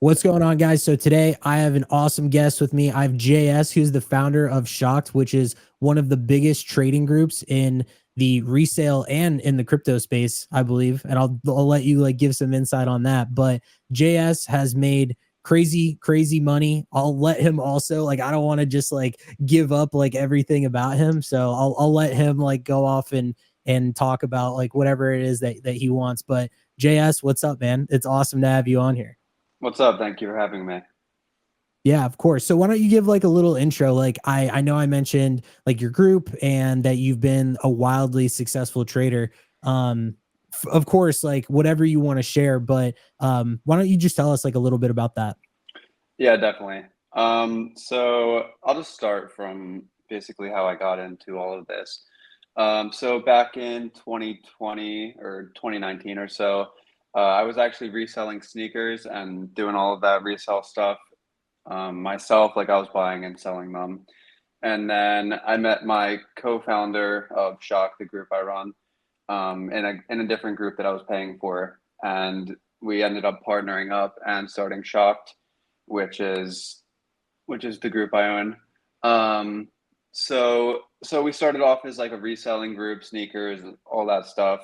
What's going on, guys? So today I have an awesome guest with me. I have JS, who's the founder of Shocked, which is one of the biggest trading groups in the resale and in the crypto space, I believe. And I'll let you like give some insight on that. But JS has made crazy money. I'll let him also like I don't want to just like give up like everything about him. So I'll let him like go off and talk about like whatever it is that he wants. But JS, what's up, man? It's awesome to have you on here. What's up? Thank you for having me. Yeah, of course. So why don't you give like a little intro? Like I know I mentioned like your group and that you've been a wildly successful trader. Of course, like whatever you want to share, but why don't you just tell us like a little bit about that? Yeah, definitely. So I'll just start from basically how I got into all of this. So back in 2020 or 2019 or so, I was actually reselling sneakers and doing all of that resale stuff myself, like I was buying and selling them. And then I met my co-founder of Shock, the group I run, in a different group that I was paying for, and we ended up partnering up and starting Shocked, which is which is the group I own. Um, so we started off as like a reselling group, sneakers, all that stuff,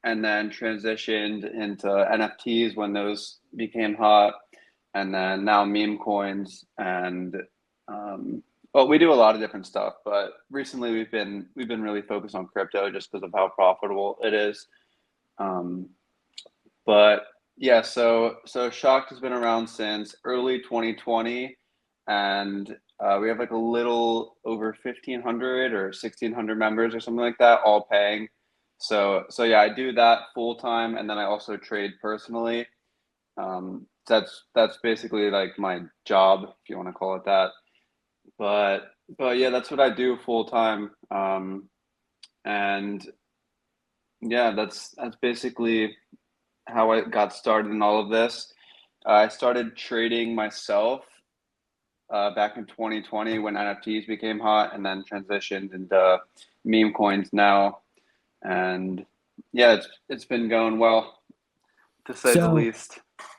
and then transitioned into NFTs when those became hot, and then now meme coins and um, well, we do a lot of different stuff, but recently we've been really focused on crypto just because of how profitable it is. Um, but yeah, so Shocked has been around since early 2020, and we have like a little over 1,500 or 1,600 members or something like that, all paying. So yeah, I do that full time, and then I also trade personally. That's basically like my job, if you want to call it that. But but yeah, that's what I do full time. And yeah, that's basically how I got started in all of this. I started trading myself back in 2020 when NFTs became hot, and then transitioned into meme coins now. And yeah, it's been going well, to say the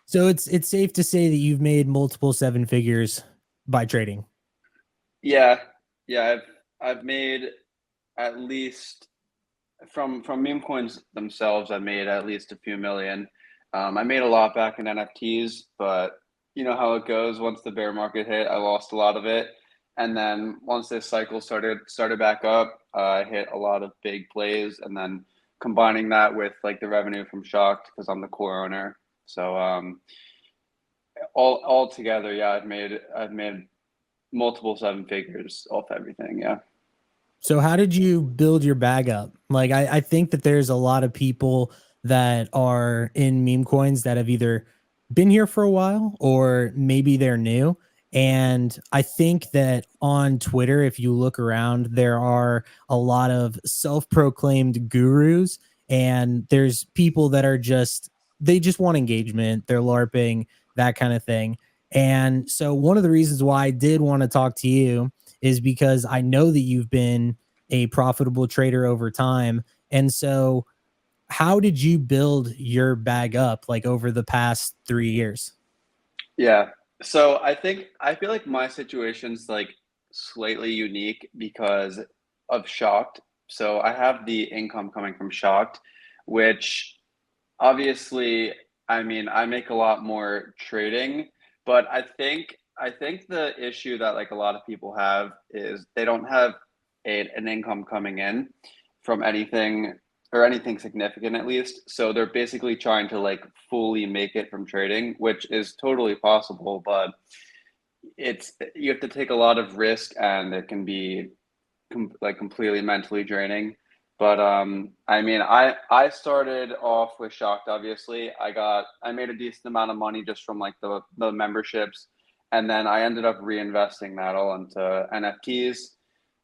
So least. it's safe to say that you've made multiple seven figures by trading. Yeah, yeah, I've made at least from meme coins themselves, I made at least a few million. I made a lot back in NFTs, but you know how it goes. Once the bear market hit, I lost a lot of it, and then once this cycle started back up, I hit a lot of big plays, and then combining that with like the revenue from Shocked because I'm the core owner. So all together, yeah, I've made multiple seven figures off everything. Yeah. So how did you build your bag up? Like I think that there's a lot of people that are in meme coins that have either been here for a while or maybe they're new. And I think that on Twitter, if you look around, there are a lot of self-proclaimed gurus, and there's people that are just they just want engagement, they're LARPing, that kind of thing. And so one of the reasons why I did want to talk to you is because I know that you've been a profitable trader over time. And so, how did you build your bag up like over the past 3 years? Yeah. So I feel like my situation's like slightly unique because of Shocked. So I have the income coming from Shocked, which obviously, I mean, I make a lot more trading, but I think the issue that like a lot of people have is they don't have an income coming in from anything or anything significant at least. So they're basically trying to like fully make it from trading, which is totally possible, but it's you have to take a lot of risk and it can be like completely mentally draining. But I mean, I started off with Shocked. Obviously, I made a decent amount of money just from like the memberships, and then I ended up reinvesting that all into NFTs,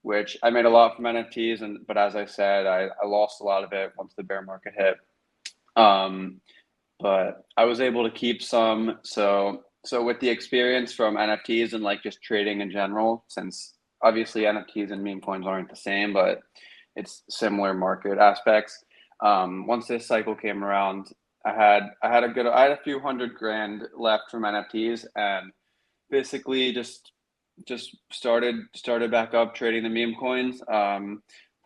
which I made a lot from NFTs. And but as I said, I lost a lot of it once the bear market hit. Um, but I was able to keep some. So with the experience from NFTs and like just trading in general, since obviously NFTs and meme coins aren't the same, but it's similar market aspects. Once this cycle came around, I had a few hundred grand left from NFTs, and basically just started back up trading the meme coins.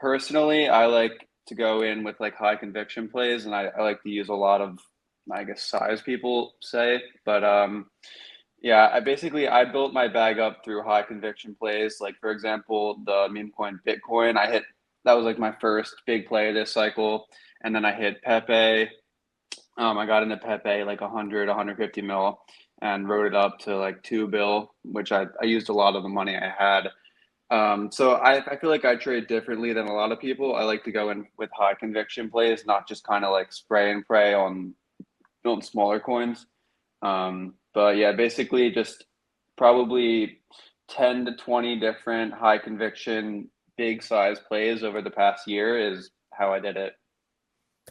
Personally, I like to go in with like high conviction plays, and I like to use a lot of, I guess, size, people say, but yeah, I built my bag up through high conviction plays. Like for example, the meme coin Bitcoin, that was like my first big play this cycle, and then I hit Pepe. I got into Pepe like 100, 150 mil, and wrote it up to like 2 bill, which I used a lot of the money I had. So I feel like I trade differently than a lot of people. I like to go in with high conviction plays, not just kind of like spray and pray on smaller coins. But yeah, basically just probably 10 to 20 different high conviction, big size plays over the past year is how I did it.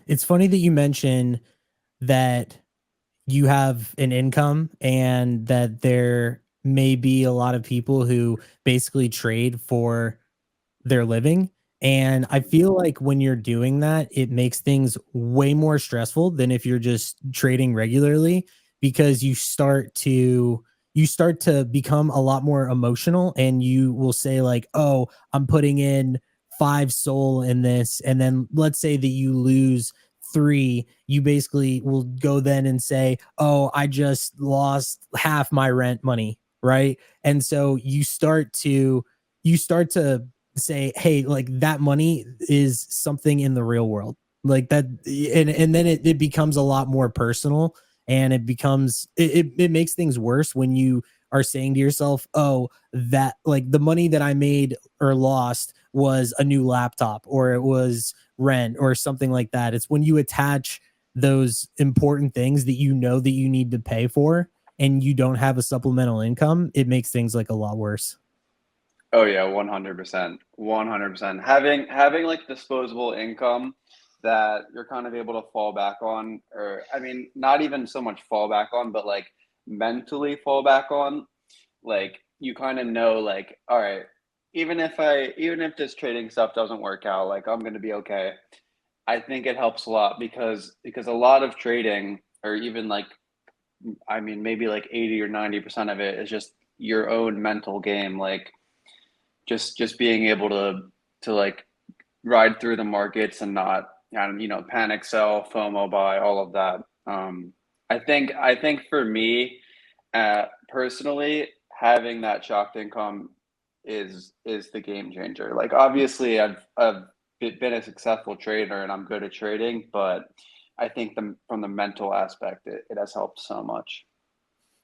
It's funny that you mention that you have an income and that there may be a lot of people who basically trade for their living. And I feel like when you're doing that, it makes things way more stressful than if you're just trading regularly, because you start to become a lot more emotional, and you will say like, "Oh, I'm putting in 5 soul in this." And then let's say that you lose 3, you basically will go then and say, "Oh, I just lost half my rent money." Right? And so you start to say, hey, like that money is something in the real world, like that. And then it becomes a lot more personal, and it makes things worse when you are saying to yourself, oh, that like the money that I made or lost was a new laptop, or it was rent or something like that. It's when you attach those important things that you know that you need to pay for, and you don't have a supplemental income, it makes things like a lot worse. Oh yeah, 100%. 100%. Having like disposable income that you're kind of able to fall back on, or I mean, not even so much fall back on, but like mentally fall back on. Like you kind of know like, all right, even if this trading stuff doesn't work out, like I'm going to be okay. I think it helps a lot because a lot of trading, or even like, I mean, maybe like 80 or 90% of it is just your own mental game. Like just being able to like ride through the markets and not, and panic sell, FOMO buy, all of that. I think for me, personally, having that shocked income is the game changer. Like obviously, I've been a successful trader and I'm good at trading, but I think from the mental aspect, it has helped so much.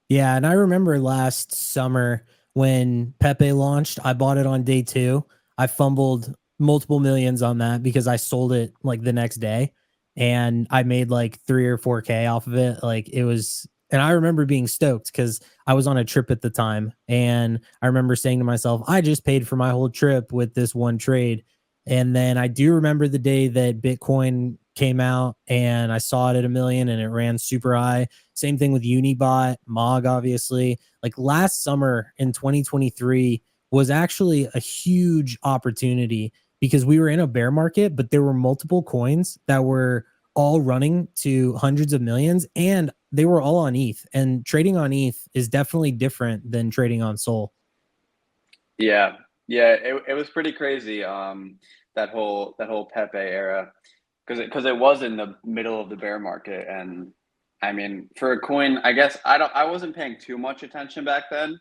Yeah, and I remember last summer when Pepe launched, I bought it on day 2. I fumbled multiple millions on that because I sold it like the next day, and I made like 3 or 4K off of it. Like it was, and I remember being stoked cuz I was on a trip at the time, and I remember saying to myself, I just paid for my whole trip with this one trade. And then I do remember the day that Bitcoin came out, and I saw it at a million and it ran super high. Same thing with Unibot, Mog, obviously. Like last summer in 2023 was actually a huge opportunity because we were in a bear market, but there were multiple coins that were all running to hundreds of millions, and they were all on ETH. And trading on ETH is definitely different than trading on Sol. Yeah, yeah, it was pretty crazy. That whole Pepe era, because it was in the middle of the bear market, and I mean, for a coin, I guess I wasn't paying too much attention back then,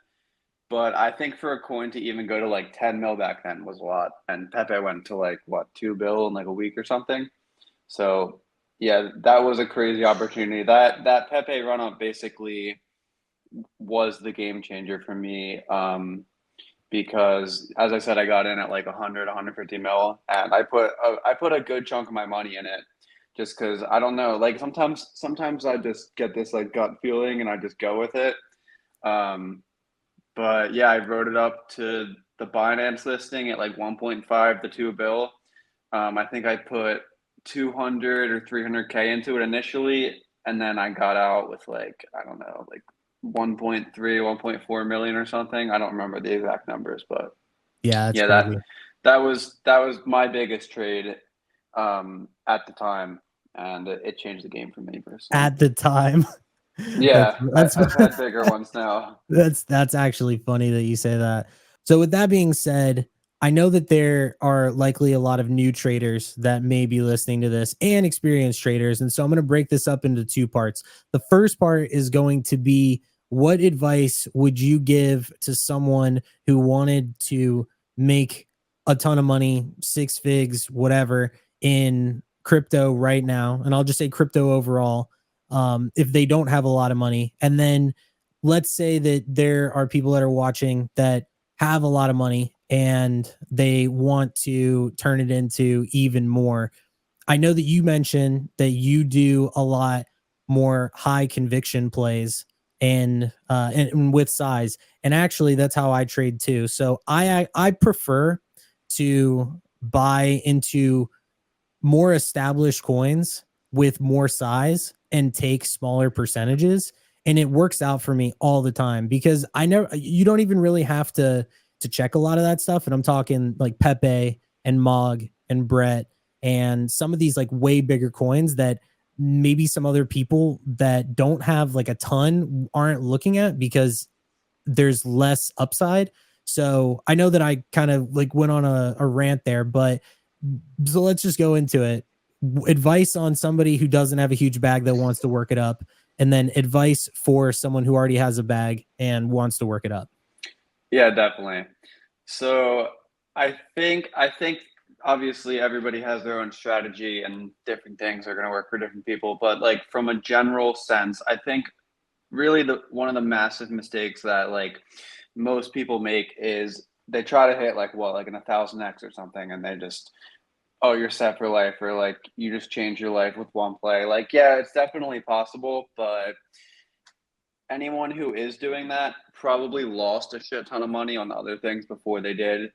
but I think for a coin to even go to like 10 mil back then was a lot, and Pepe went to like what, 2 bill in like a week or something. So yeah, that was a crazy opportunity. That Pepe run up basically was the game changer for me. Because as I said, I got in at like 100, 150 mil, and I put a good chunk of my money in it, just because I don't know. Like sometimes I just get this like gut feeling and I just go with it. Um, but yeah, I wrote it up to the Binance listing at like 1.5 to 2 bill. I think I put 200 or 300K into it initially, and then I got out with like, I don't know, like 1.3, 1.4 million or something. I don't remember the exact numbers, but Yeah, that's yeah, crazy. that was my biggest trade at the time. and it changed the game for me personally. At the time. Yeah, That's I've had bigger ones now. that's actually funny that you say that. So with that being said, I know that there are likely a lot of new traders that may be listening to this and experienced traders. And so I'm going to break this up into two parts. The first part is going to be, what advice would you give to someone who wanted to make a ton of money, six figs, whatever, in crypto right now? And I'll just say crypto overall, if they don't have a lot of money. And then let's say that there are people that are watching that have a lot of money and they want to turn it into even more. I know that you mentioned that you do a lot more high conviction plays and with size, and actually that's how I trade too. So I prefer to buy into more established coins with more size and take smaller percentages, and it works out for me all the time, because I never you don't even really have to check a lot of that stuff. And I'm talking like Pepe and Mog and Brett and some of these like way bigger coins that maybe some other people that don't have like a ton aren't looking at because there's less upside. So I know that I kind of like went on a rant there, but so let's just go into it. Advice on somebody who doesn't have a huge bag that wants to work it up, and then advice for someone who already has a bag and wants to work it up. Yeah, definitely. So I think obviously everybody has their own strategy and different things are going to work for different people, but like from a general sense, I think really the one of the massive mistakes that like most people make is they try to hit like what, like an 1000x or something, and they just, oh, you're set for life, or like you just change your life with one play. Like, yeah, it's definitely possible, but anyone who is doing that probably lost a shit ton of money on other things before they did.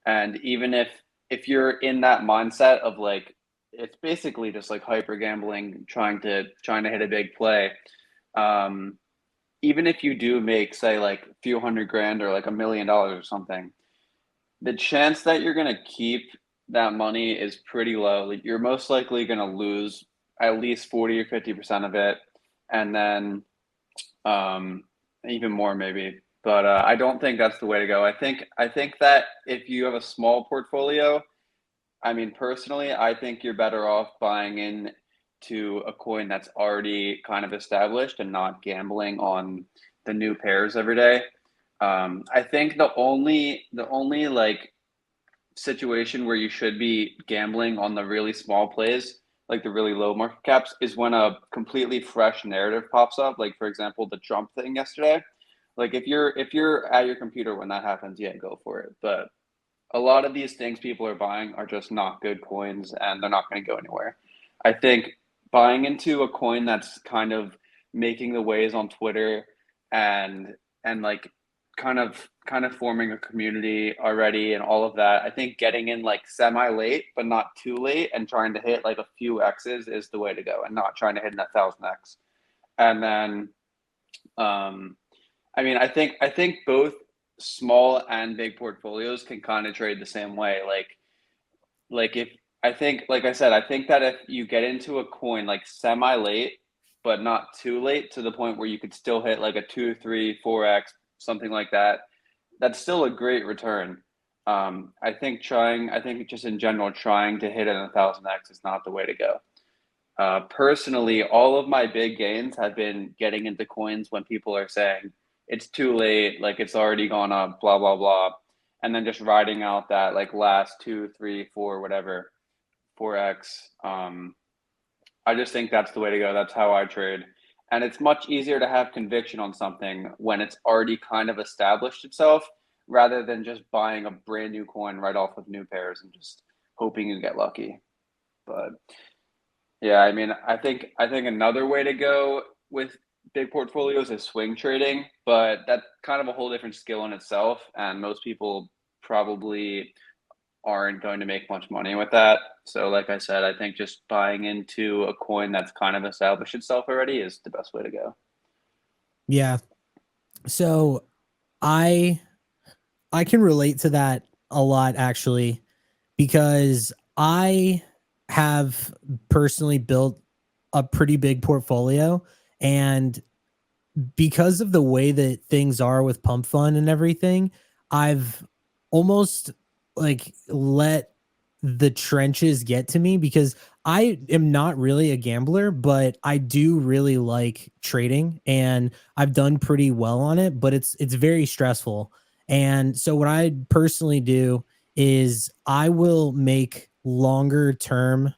And even if you're in that mindset of like, it's basically just like hyper gambling, trying to hit a big play. Um, Even if you do make, say, like a few hundred grand or like $1 million or something, the chance that you're gonna keep that money is pretty low. Like, you're most likely gonna lose at least 40 or 50% of it, and then um, even more maybe. But I don't think that's the way to go. I think that if you have a small portfolio, I mean, personally, I think you're better off buying in to a coin that's already kind of established and not gambling on the new pairs every day. I think the only like situation where you should be gambling on the really small plays, like the really low market caps, is when a completely fresh narrative pops up. Like for example, the Trump thing yesterday. Like if you're at your computer when that happens, yeah, go for it. But a lot of these things people are buying are just not good coins and they're not going to go anywhere. I think buying into a coin that's kind of making the waves on Twitter and like kind of forming a community already and all of that. I think getting in like semi late but not too late and trying to hit like a few X's is the way to go, and not trying to hit that 1000x. And then um I mean, I think both small and big portfolios can kind of trade the same way. Like if I think, like I said, I think that if you get into a coin like semi late, but not too late to the point where you could still hit like a 2, 3, 4x, something like that, that's still a great return. I think just in general, trying to hit an 1000x is not the way to go. Personally, all of my big gains have been getting into coins when people are saying it's too late, like it's already gone up, blah blah blah, and then just riding out that like last 2, 3, 4, whatever, 4x. I just think that's the way to go. That's how I trade, and it's much easier to have conviction on something when it's already kind of established itself, rather than just buying a brand new coin right off with new pairs and just hoping you get lucky. But yeah, I mean, I think another way to go with big portfolios is swing trading, but that's kind of a whole different skill in itself, and most people probably aren't going to make much money with that. So, like I said, I think just buying into a coin that's kind of established itself already is the best way to go. Yeah. So I I can relate to that a lot actually, because I have personally built a pretty big portfolio, and because of the way that things are with pump fund and everything, I've almost like let the trenches get to me, because I am not really a gambler, but I do really like trading and I've done pretty well on it, but it's very stressful. And so what I personally do is I will make longer term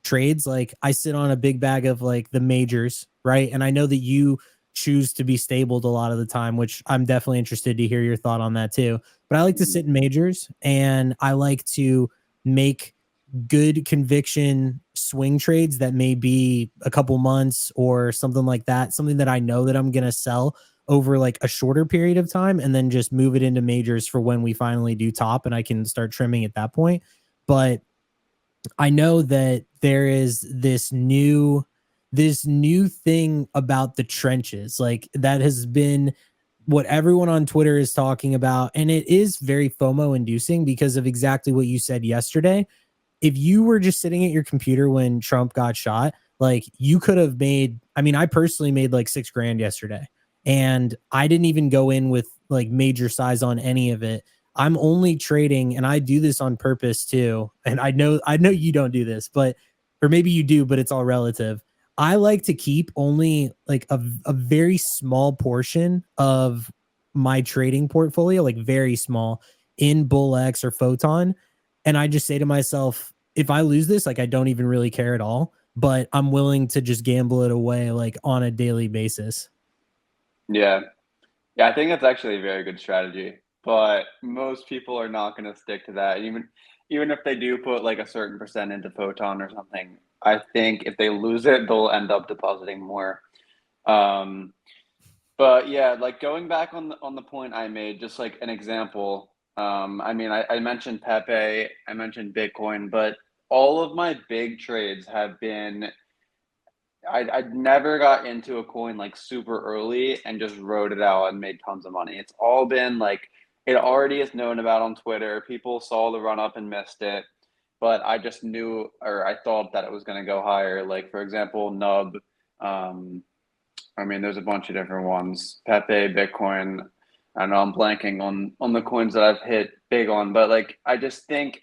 trades. Like I sit on a big bag of like the majors, right? And I know that you choose to be stabled a lot of the time, which I'm definitely interested to hear your thought on that too. But I like to sit in majors and I like to make good conviction swing trades that may be a couple months or something like that, something that I know that I'm going to sell over like a shorter period of time, and then just move it into majors for when we finally do top and I can start trimming at that point. But I know that there is this new thing about the trenches. Like that has been what everyone on Twitter is talking about, and it is very FOMO inducing because of exactly what you said yesterday. If you were just sitting at your computer when Trump got shot, like you could have made, I mean, I personally made like 6 grand yesterday, and I didn't even go in with like major size on any of it. I'm only trading, and I do this on purpose too. And I know you don't do this, but, or maybe you do, but it's all relative. I like to keep only like a very small portion of my trading portfolio, like very small, in BullX or Photon. And I just say to myself, if I lose this, like I don't even really care at all, but I'm willing to just gamble it away like on a daily basis. Yeah. Yeah, I think that's actually a very good strategy, but most people are not going to stick to that. Even if they do put like a certain percent into Photon or something, I think if they lose it, they'll end up depositing more. Um, but yeah, like going back on the point I made, just like an example. I mean, I mentioned Pepe, I mentioned Bitcoin, but all of my big trades have been I never got into a coin like super early and just rode it out and made tons of money. It's all been like it already is known about on Twitter. People saw the run up and missed it, but I just knew or I thought that it was going to go higher. Like for example, Nub. Um, I mean, there's a bunch of different ones. Pepe, Bitcoin. I know I'm blanking on the coins that I've hit big on, but like I think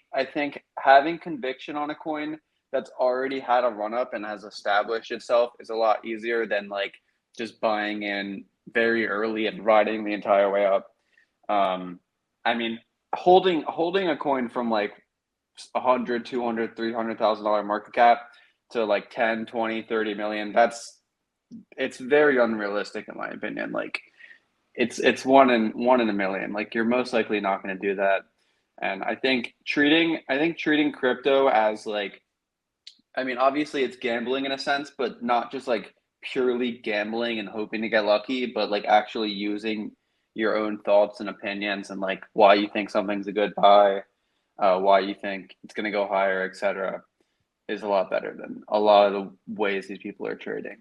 having conviction on a coin that's already had a run up and has established itself is a lot easier than like just buying in very early and riding the entire way up. Um, I mean, holding a coin from like 100, 200, $300,000 market cap to like 10, 20, 30 million, it's very unrealistic in my opinion. Like it's one in a million. Like you're most likely not going to do that. And I think treating crypto as like I mean, obviously it's gambling in a sense, but not just like purely gambling and hoping to get lucky, but like actually using your own thoughts and opinions and like why you think something's a good buy, why you think it's going to go higher, etc., is a lot better than a lot of the ways these people are trading.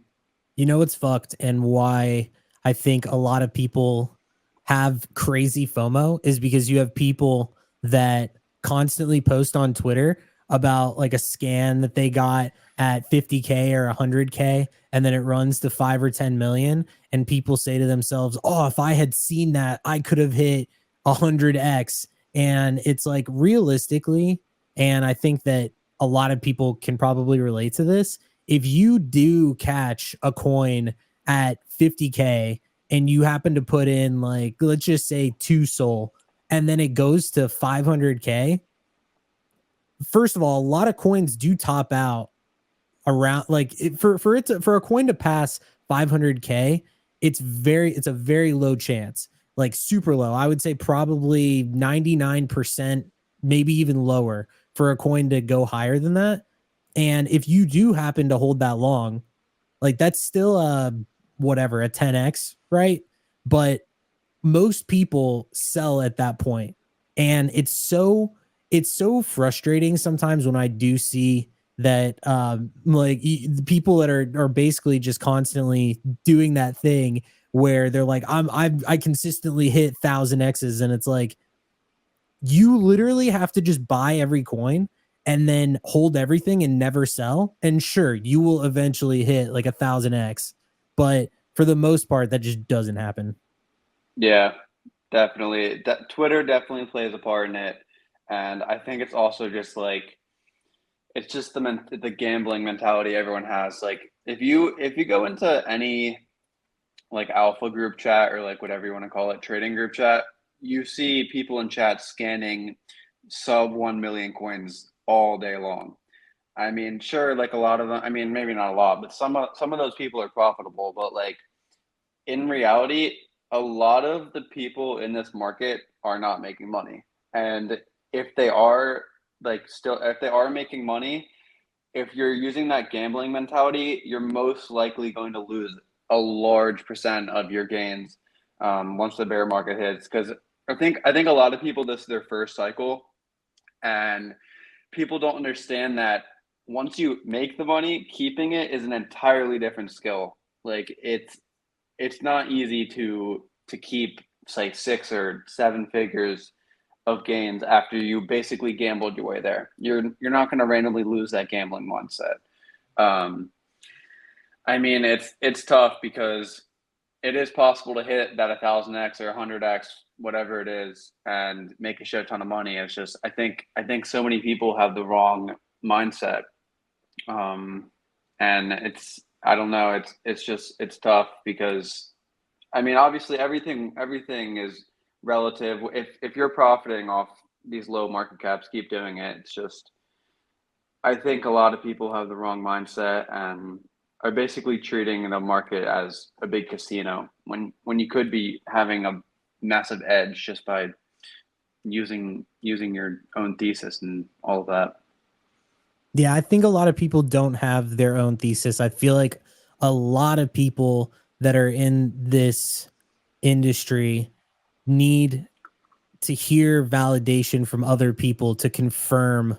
You know what's fucked, and why I think a lot of people have crazy FOMO is because you have people that constantly post on Twitter about like a scan that they got at 50K or 100K, and then it runs to 5 or 10 million, and people say to themselves, "Oh, if I had seen that, I could have hit 100x." And it's like realistically, and I think that a lot of people can probably relate to this, if you do catch a coin at 50K and you happen to put in like, let's just say 2 SOL, and then it goes to 500K, first of all, a lot of coins do top out around like for a coin to pass 500K, it's a very low chance, like super low. I would say probably 99%, maybe even lower, for a coin to go higher than that. And if you do happen to hold that long, like that's still a whatever, a 10x, right? But most people sell at that point. And it's so frustrating sometimes when I do see that like the people that are basically just constantly doing that thing where they're like I consistently hit 1000x's, and it's like you literally have to just buy every coin and then hold everything and never sell. And sure, you will eventually hit like 1,000x, but for the most part, that just doesn't happen. Yeah, definitely. Twitter definitely plays a part in it. And I think it's also just like it's just the gambling mentality everyone has. Like if you go into any like alpha group chat or like whatever you want to call it, trading group chat, you see people in chat scanning sub 1 million coins all day long. I mean, sure, like a lot of them, I mean, maybe not a lot, but some of those people are profitable, but like in reality, a lot of the people in this market are not making money. And if they are if they are making money, if you're using that gambling mentality, you're most likely going to lose a large percent of your gains once the bear market hits. Because I think a lot of people, this is their first cycle, and people don't understand that once you make the money, keeping it is an entirely different skill. Like it's not easy to keep say 6 or 7 figures of gains after you basically gambled your way there. You're not going to randomly lose that gambling mindset. Um, I mean, it's tough because it is possible to hit that 1,000x or 100x, whatever it is, and make a shit ton of money. It's just I think so many people have the wrong mindset, and I don't know. It's just it's tough because I mean, obviously, everything is relative. If you're profiting off these low market caps, keep doing it. It's just I think a lot of people have the wrong mindset and are basically treating the market as a big casino when you could be having a massive edge just by using your own thesis and all of that. Yeah, I think a lot of people don't have their own thesis. I feel like a lot of people that are in this industry need to hear validation from other people to confirm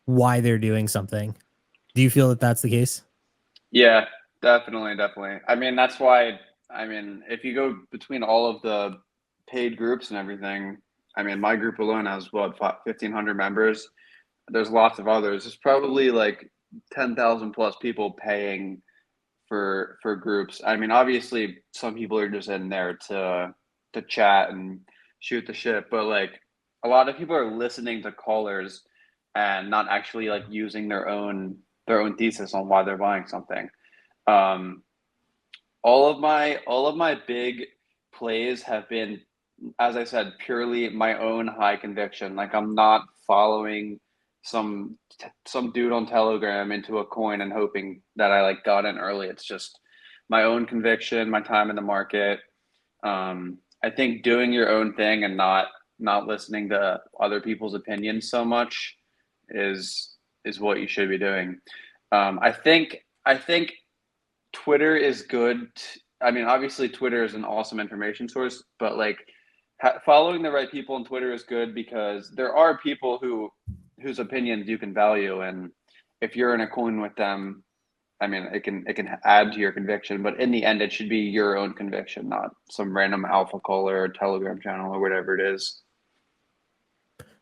why they're doing something. Do you feel that that's the case? Yeah, definitely. I mean, that's why, I mean, if you go between all of the paid groups and everything, I mean, my group alone has what, 1,500 members. There's lots of others. There's probably like 10,000 plus people paying for groups. I mean, obviously, some people are just in there to chat and shoot the shit, but like a lot of people are listening to callers and not actually like using their own thesis on why they're buying something. Um, all of my big plays have been, as I said, purely my own high conviction. Like I'm not following some dude on Telegram into a coin and hoping that I like got in early. It's just my own conviction, my time in the market. I think doing your own thing and not listening to other people's opinions so much is what you should be doing. I think Twitter is good. I mean, obviously, Twitter is an awesome information source, but like following the right people on Twitter is good because there are people whose opinions you can value, and if you're in a coin with them, I mean, it can add to your conviction, but in the end, it should be your own conviction, not some random alpha caller or Telegram channel or whatever it is.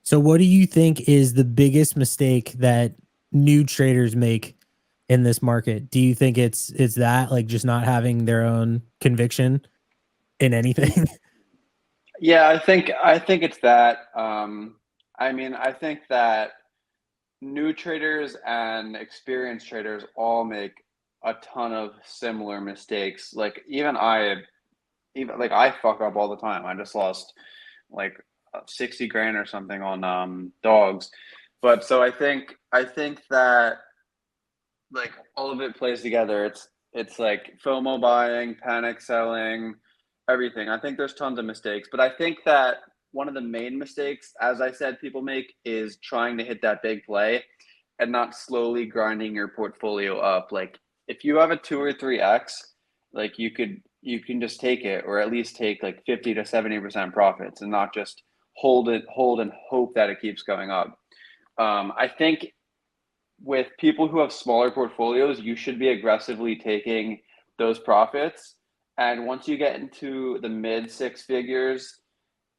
So, what do you think is the biggest mistake that new traders make in this market? Do you think it's that like just not having their own conviction in anything? Yeah, I think it's that. I mean, I think that new traders and experienced traders all make a ton of similar mistakes. Like even like I fuck up all the time. I just lost like 60 grand or something on dogs. But so I think that like all of it plays together. It's like FOMO buying, panic selling, everything. I think there's tons of mistakes, but I think that one of the main mistakes, as I said, people make is trying to hit that big play and not slowly grinding your portfolio up. Like if you have a 2 or 3x, like you can just take it or at least take like 50 to 70% profits and not just hold and hope that it keeps going up. I think with people who have smaller portfolios, you should be aggressively taking those profits. And once you get into the mid 6 figures,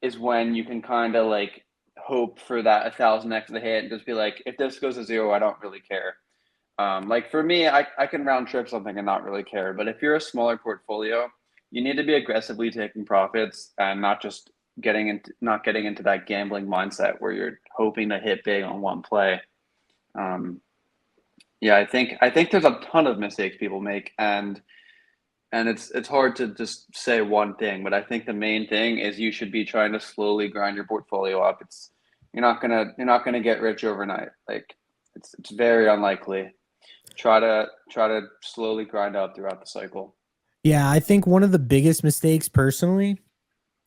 is when you can kind of like hope for that 1,000x to hit and just be like, if this goes to zero, I don't really care. Like for me, I can round trip something and not really care. But if you're a smaller portfolio, you need to be aggressively taking profits and not just getting into that gambling mindset where you're hoping to hit big on one play. Um, yeah, I think there's a ton of mistakes people make, and it's hard to just say one thing, but I think the main thing is you should be trying to slowly grind your portfolio up. It's you're not gonna get rich overnight. Like it's very unlikely. Try to slowly grind up throughout the cycle. Yeah, I think one of the biggest mistakes personally,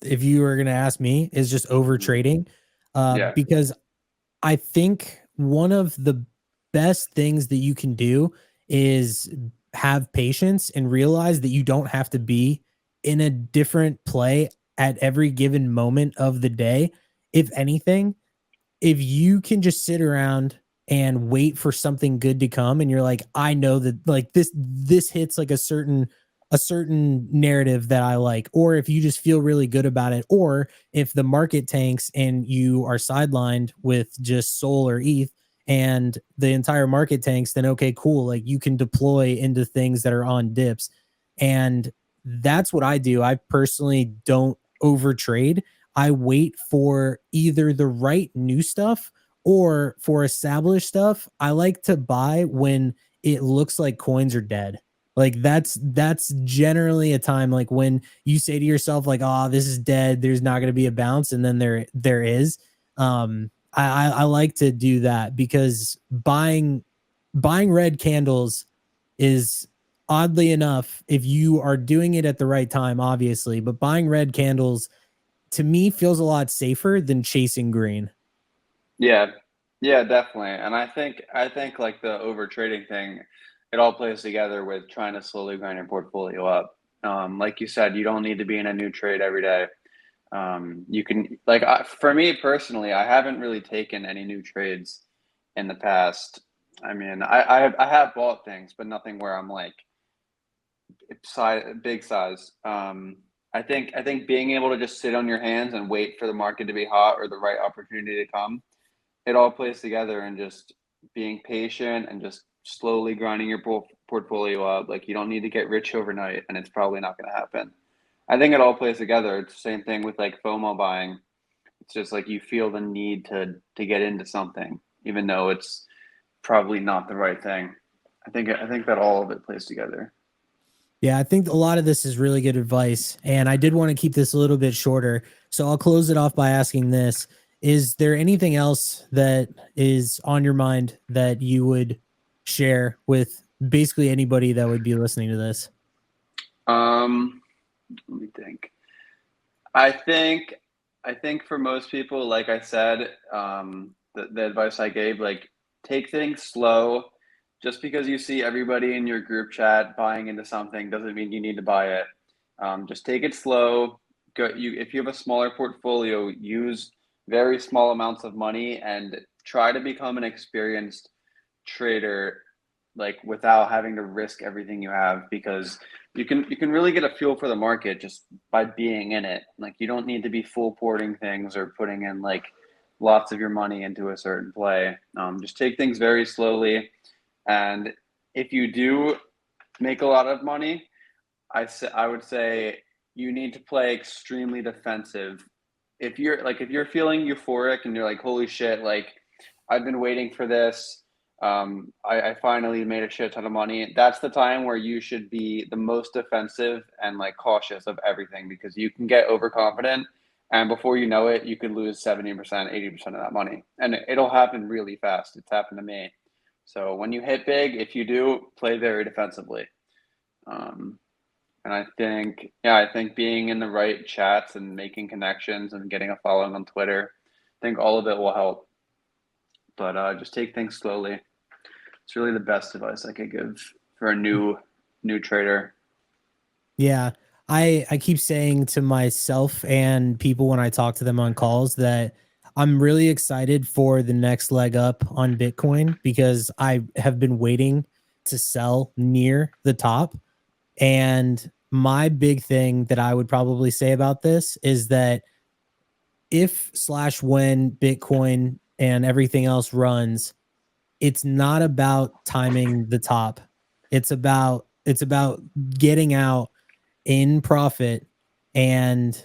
if you were going to ask me, is just over Mhm. trading. Yeah. Because I think one of the best things that you can do is have patience and realize that you don't have to be in a different play at every given moment of the day. If anything, if you can just sit around and wait for something good to come and you're like, I know that like this hits like a certain narrative that I like, or if you just feel really good about it, or if the market tanks and you are sidelined with just Sol or ETH and the entire market tanks, then okay, cool. Like you can deploy into things that are on dips. And that's what I do. I personally don't over trade. I wait for either the right new stuff or for established stuff. I like to buy when it looks like coins are dead. Like that's generally a time like when you say to yourself like, "Oh, this is dead. There's not going to be a bounce," and then there is. I like to do that because buying red candles is oddly enough, if you are doing it at the right time, obviously, but buying red candles to me feels a lot safer than chasing green. Yeah. Yeah, definitely. And I think like the over trading thing, it all plays together with trying to slowly grind your portfolio up. Like you said, you don't need to be in a new trade every day. You can like for me personally, I haven't really taken any new trades in the past. I mean, I have bought things, but nothing where I'm like big size. I think being able to just sit on your hands and wait for the market to be hot or the right opportunity to come, it all plays together, and just being patient and just slowly grinding your portfolio up. Like you don't need to get rich overnight, and it's probably not going to happen. I think it all plays together. It's the same thing with like FOMO buying. It's just like you feel the need to get into something, even though it's probably not the right thing. I think that all of it plays together. Yeah, I think a lot of this is really good advice. And I did want to keep this a little bit shorter. So I'll close it off by asking this. Is there anything else that is on your mind that you would share with basically anybody that would be listening to this? Um, Let me think. I think I think for most people, like I said, the advice I gave, like take things slow. Just because you see everybody in your group chat buying into something doesn't mean you need to buy it. Just take it slow. If you have a smaller portfolio, use very small amounts of money and try to become an experienced trader, like without having to risk everything you have, because you can really get a feel for the market just by being in it. Like you don't need to be full porting things or putting in like lots of your money into a certain play. Just take things very slowly, and if you do make a lot of money, I would say you need to play extremely defensive. If you're feeling euphoric and you're like, holy shit, like I've been waiting for this. I finally made a shit ton of money. That's the time where you should be the most defensive and like cautious of everything, because you can get overconfident, and before you know it, you could lose 70%, 80% of that money. And it'll happen really fast. It's happened to me. So when you hit big, if you do, play very defensively. Um, and I think being in the right chats and making connections and getting a following on Twitter, I think all of it will help. But just take things slowly. It's really the best advice I could give for a new trader. Yeah. I keep saying to myself and people when I talk to them on calls that I'm really excited for the next leg up on Bitcoin because I have been waiting to sell near the top. And my big thing that I would probably say about this is that if slash when Bitcoin and everything else runs, it's not about timing the top. It's about getting out in profit and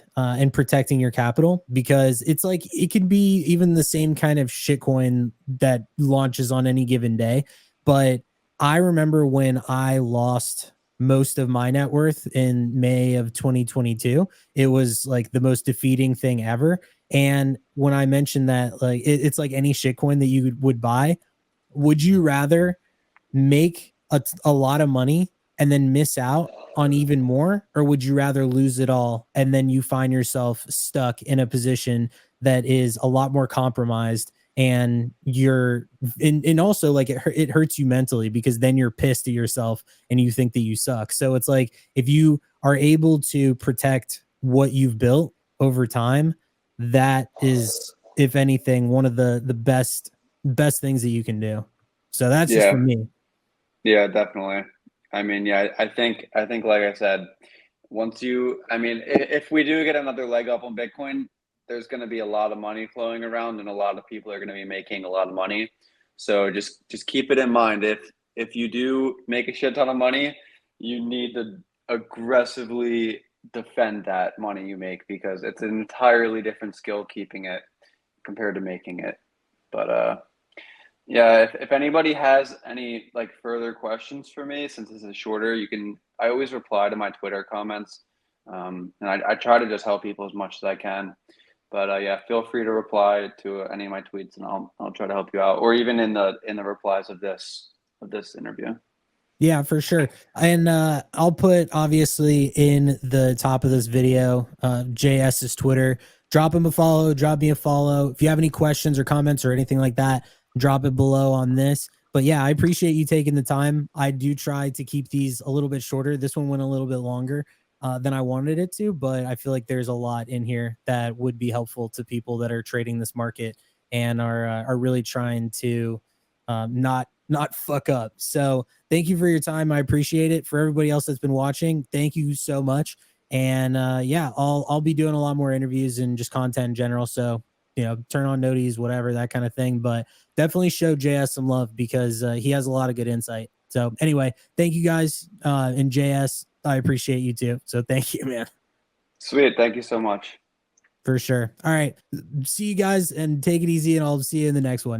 protecting your capital, because it's like it could be even the same kind of shitcoin that launches on any given day. But I remember when I lost most of my net worth in May of 2022, it was like the most defeating thing ever. And when I mentioned that, like it's like any shitcoin that you would buy, would you rather make a lot of money and then miss out on even more, or would you rather lose it all and then you find yourself stuck in a position that is a lot more compromised, and you're and also like it hurts you mentally, because then you're pissed at yourself and you think that you suck. So it's like, if you are able to protect what you've built over time, that is, if anything, one of the best things that you can do. So that's just Yeah, for me. yeah, definitely. I mean, yeah, I think, like I said, once you, I mean, if we do get another leg up on Bitcoin, there's going to be a lot of money flowing around, and a lot of people are going to be making a lot of money. So just keep it in mind. If you do make a shit ton of money, you need to aggressively defend that money you make, because it's an entirely different skill keeping it compared to making it. But yeah, if anybody has any like further questions for me, since this is shorter, I always reply to my Twitter comments. And I try to just help people as much as I can. But yeah, feel free to reply to any of my tweets, and I'll try to help you out, or even in the replies of this interview. Yeah, for sure. And I'll put obviously in the top of this video JS's Twitter. Drop him a follow, drop me a follow. If you have any questions or comments or anything like that, drop it below on this. But yeah, I appreciate you taking the time. I do try to keep these a little bit shorter. This one went a little bit longer than I wanted it to, but I feel like there's a lot in here that would be helpful to people that are trading this market and are really trying to not fuck up. So thank you for your time. I appreciate it. For everybody else that's been watching, thank you so much. And yeah, I'll be doing a lot more interviews and just content in general. So, you know, turn on noties, whatever, that kind of thing. But definitely show JS some love, because he has a lot of good insight. So anyway, thank you guys. And JS, I appreciate you too. So thank you, man. Sweet, thank you so much. For sure. All right. See you guys and take it easy, and I'll see you in the next one.